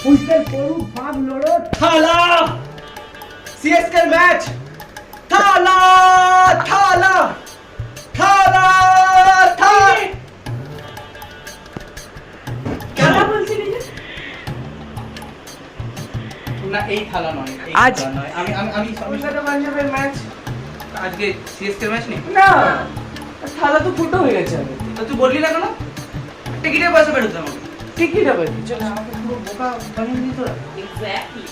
Whistle পড়ুক, বাঘ লড়ো, থালা সিএসকে ম্যাচ, থালা থালা থালা থালা। খেলা বলছিলি যে? না এই থালা নয়, এই আজ- থালা নয়। আমি কলকাতা পাঞ্জাবের ম্যাচ। আজকে সিএসকে ম্যাচ নেই না, থালা তো ফুটো হয়ে গেছে আগে। তো তুই বললি না কেন? টিকিটের পয়সা বেরোতে আমাকে। টিকিট হবে চল। আমাকে পুরো বোকা বানিয়ে দিত। Exactly.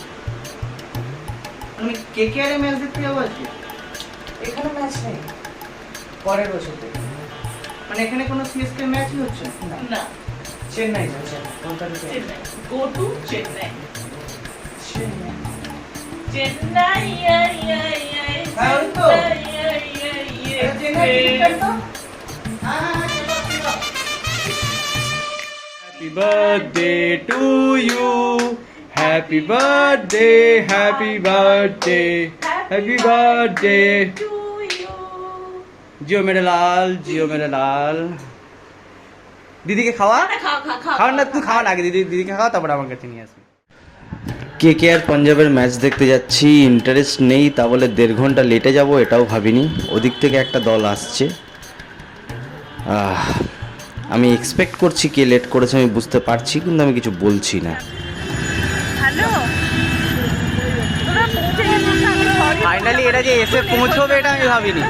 আমি কেকেআর এর ম্যাচ দেখতে যাবো আজকে। এখানে ম্যাচ নেই, পরের বছর থেকে। মানে এখানে কোনো সিএসকে ম্যাচই হচ্ছে না। না, চেন্নাই যাও, চেন্নাই, কলকাতা থেকে। Chennai. Go to Chennai. Chennai. Chennai, হ্যাঁ, ওই তো। Chennai, চেন্নাই টিকিট কাটতো? Happy birthday to you. Happy birthday, happy birthday, happy birthday. to you. जियो मेरे लाल, जियो मेरे लाल. দিদিকে খাওয়া খাওয়া না, তুই খাওয়া না আগে, দিদিকে খাওয়া তারপরে আমার কাছে নিয়ে আসবি। কেকেআর পাঞ্জাবের ম্যাচ দেখতে যাচ্ছি, ইন্টারেস্ট নেই তা বলে 1.5 ঘন্টা লেটে যাব এটাও ভাবিনি। ওদিক থেকে একটা দল আসছে, আমি এক্সপেক্ট করছি কে লেট করেছে আমি বুঝতে পারছি, কিন্তু আমি কিছু বলছি না। হ্যালো, তোরা পৌঁছে গেছিস? আমি সরি। ফাইনালি এটা যে এসে পৌঁছবে এটা আমি ভাবিনি।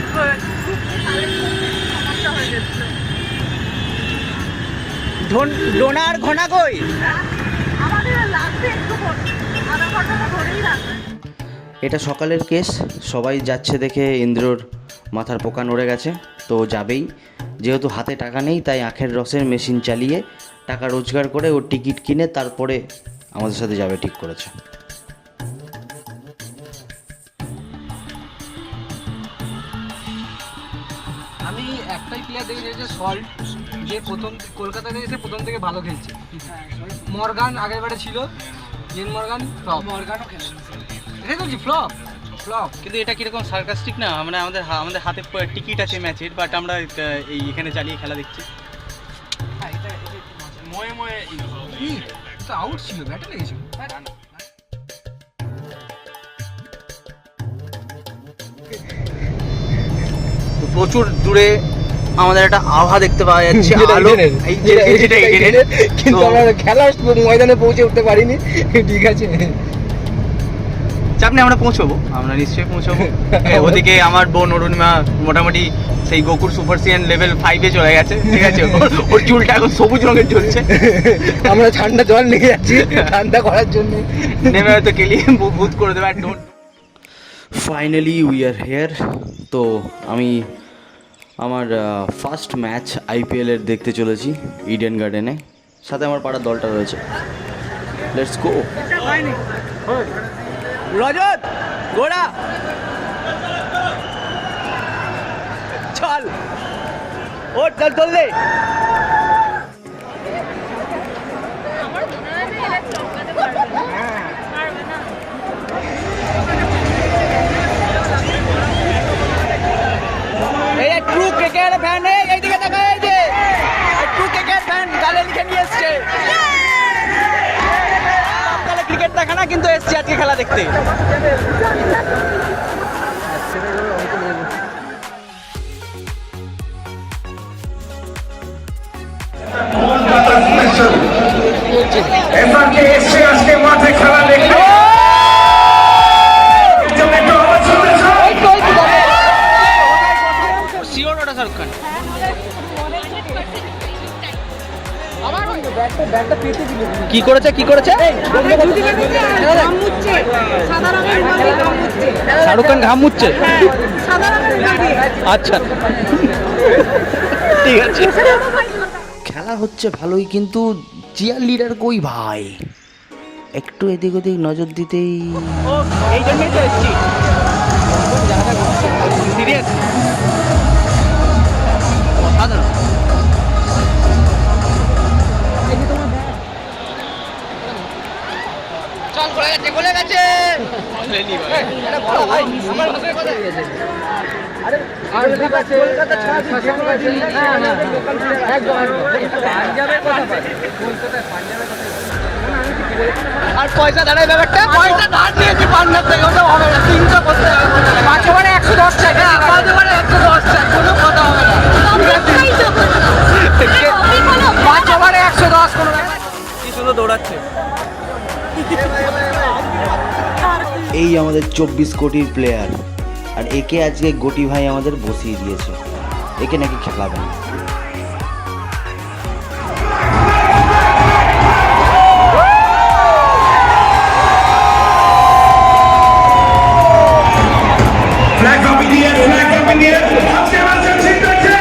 ডোনার ঘনা কই? আমাদের লাগবে একটুক্ষণ, আধা ঘন্টা ধরেই লাগবে। এটা সকালের কেস, সবাই যাচ্ছে দেখে ইন্দ্রর মাথার পোকা নড়ে গেছে, তো যাবেই। যেহেতু হাতে টাকা নেই তাই আখের রসের মেশিন চালিয়ে টাকা রোজগার করে ও টিকিট কিনে তারপরে আমাদের সাথে যাবে ঠিক করেছে। আমি একটাই প্লেয়ার দেখেছি যে সল্ট, যে প্রথম কলকাতাতে এসে প্রথম থেকে ভালো খেলছে। মর্গান আগের বারে ছিল, জেন মর্গান ফ্লপ। মর্গানও খেলছে, এটাই বলছি ফ্লপ ফ্লপ। কিন্তু এটা কিরকম সার্কাস্টিক না, মানে আমাদের হাতে টিকিট আছে ম্যাচের, বাট আমরা এই এখানে চালিয়ে খেলা দেখছি। ময়ে ময়ে তো আউট ছিল, ব্যাটে লেগেছিল। তো প্রচুর দূরে আমাদের একটা আভা দেখতে পাওয়া যাচ্ছে, যেটা আলো। ইডেনের। এই যে যেটা ইডেনের। কিন্তু তো- আমরা খেলা ময়দানে পৌঁছে উঠতে পারিনি, ঠিক আছে। চাপ নেই, আমরা পৌঁছবো, আমরা নিশ্চয়ই পৌঁছবো। ওদিকে আমার বোন অরুণিমা মোটামুটি সেই গোকুর সুপার সিয়ান লেভেল 5-এ চলে গেছে, ঠিক আছে। ওর চুলটা এখন সবুজ রঙের চলছে। আমরা ঠান্ডা জল নিয়ে যাচ্ছি ঠান্ডা করার জন্য। নেমে হয়তো কেলি ভূত করে দেবে। Finally we are here. তো আমি আমার ফার্স্ট ম্যাচ আইপিএলের দেখতে চলেছি ইডেন গার্ডেনে, সাথে আমার পাড়ার দলটা রয়েছে। Let's go. রজত গোড়া চল, ও চল চল দে। এই ট্রু ক্রিকেট ফ্যান, এইদিকে দেখা, এই যে ট্রু ক্রিকেট ফ্যান গালে লিখে নিয়ে এসছে। তাহলে ক্রিকেট দেখা না, কিন্তু এসছে আজকে খেলা দেখতে। এবারকে এসে আজকে মাঠে খেলা দেখতে। শিওর ওটা শাহরুখ খান। কি করেছে কি করেছে? শাহরুখ খান ঘাম মুচ্ছে। আচ্ছা ঠিক আছে। খেলা হচ্ছে ভালোই, কিন্তু চিয়ার লিডার কই ভাই? একটু এদিক ওদিক নজর দিতেই। এই জন্যই তো এসছি সিরিয়াস। চল গোলে গেছে, গোলে গেছে। কলকাতা ছাড়া একদম পাঞ্জাবের কথা, কলকাতায় পাঞ্জাবের কথা। আর পয়সা ধারের ব্যাপারটা, পয়সা ধার নিয়েছি পান্ডার থেকে, ওটা হবে না, 300 করতে হবে, 5 ওভারে 110 টাকা, 5 ওভারে 110 টাকা, কোনো কথা হবে না, 5 ওভারে 110 কোনো ব্যাপার। কি সুন্দর দৌড়াচ্ছে। এই আমাদের 24 কোটির প্লেয়ার, আর একে আজকে গোটি ভাই আমাদের বসিয়ে দিয়েছে, একে নাকি খেলাবে না। Flag up in the air, flag up in the air. Aske Master Team बैठे।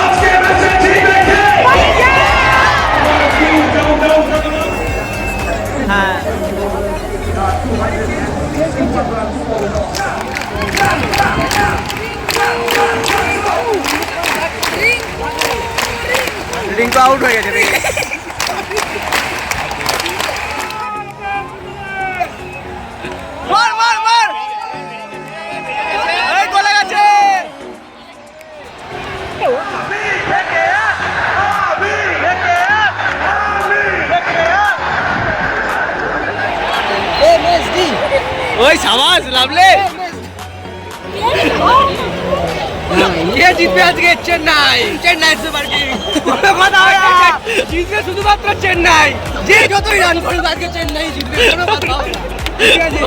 Aske Master Team बैठे। রিঙ্কু আউট হয়ে গেছে। মার মার মার, এই গোলে গেছে। ওই সাবাস লাভলে। কে জিতবে আজকে? Chennai, Chennai super kings. জিতবে শুধুমাত্র চেন্নাই, যে যতই রান করবে আজকে চেন্নাই জিতবে, কোনো কথা হবে না। ঠিক আছে।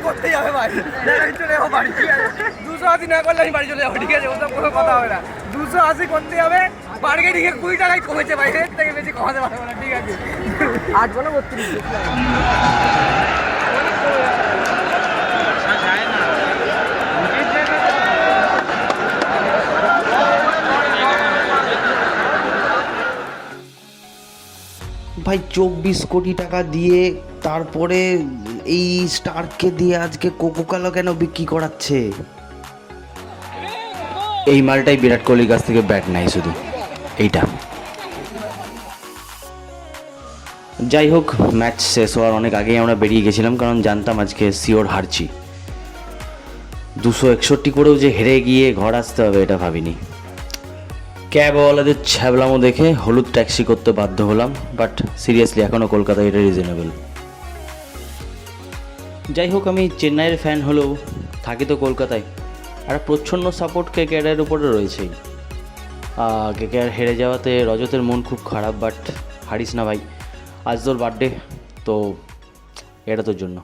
করতেই হবে ভাই, চলে যাবো বাড়ি। ঠিক আছে, 280 না করলে আমি বাড়ি চলে যাবো। ঠিক আছে, ওসব কোনো কথা হবে না, 280 করতেই হবে। বার্গেনিং এ 20 টাকায় কমেছে ভাই, এর থেকে বেশি কমাতে পারবো না। ঠিক আছে, আজ বলো 32। ভাই 24 কোটি টাকা দিয়ে তারপরে এই স্টারকে দিয়ে আজকে কোকোকোলা কেন বিক্রি করাচ্ছে? এই মালটাই বিরাট কোহলির কাছ থেকে ব্যাট নাই, শুধু এইটা। যাই হোক, ম্যাচ শেষ হওয়ার অনেক আগেই আমরা বেরিয়ে গেছিলাম, কারণ জানতাম আজকে শিওর হারছি। 261 করেও যে হেরে গিয়ে ঘর আসতে হবে এটা ভাবিনি। ক্যাবওয়ালাদের ছ্যাবলামো দেখে হলুদ ট্যাক্সি করতে বাধ্য হলাম, বাট সিরিয়াসলি এখনও কলকাতায় এটা রিজনেবল। যাই হোক, আমি চেন্নাইয়ের ফ্যান হলেও থাকি তো কলকাতায়, আর প্রচ্ছন্ন সাপোর্ট কেকেআরের উপরে রয়েছেই। কেকেআর হেরে যাওয়াতে রজতের মন খুব খারাপ, বাট হারিস না ভাই, আজ তোর বার্থডে, তো এটা তোর জন্য।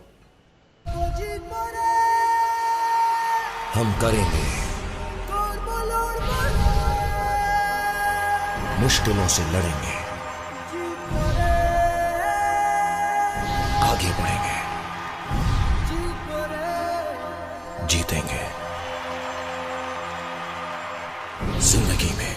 हम करेंगे, मुश्किलों से लड़ेंगे, आगे बढ़ेंगे, जीतेंगे। जिंदगी में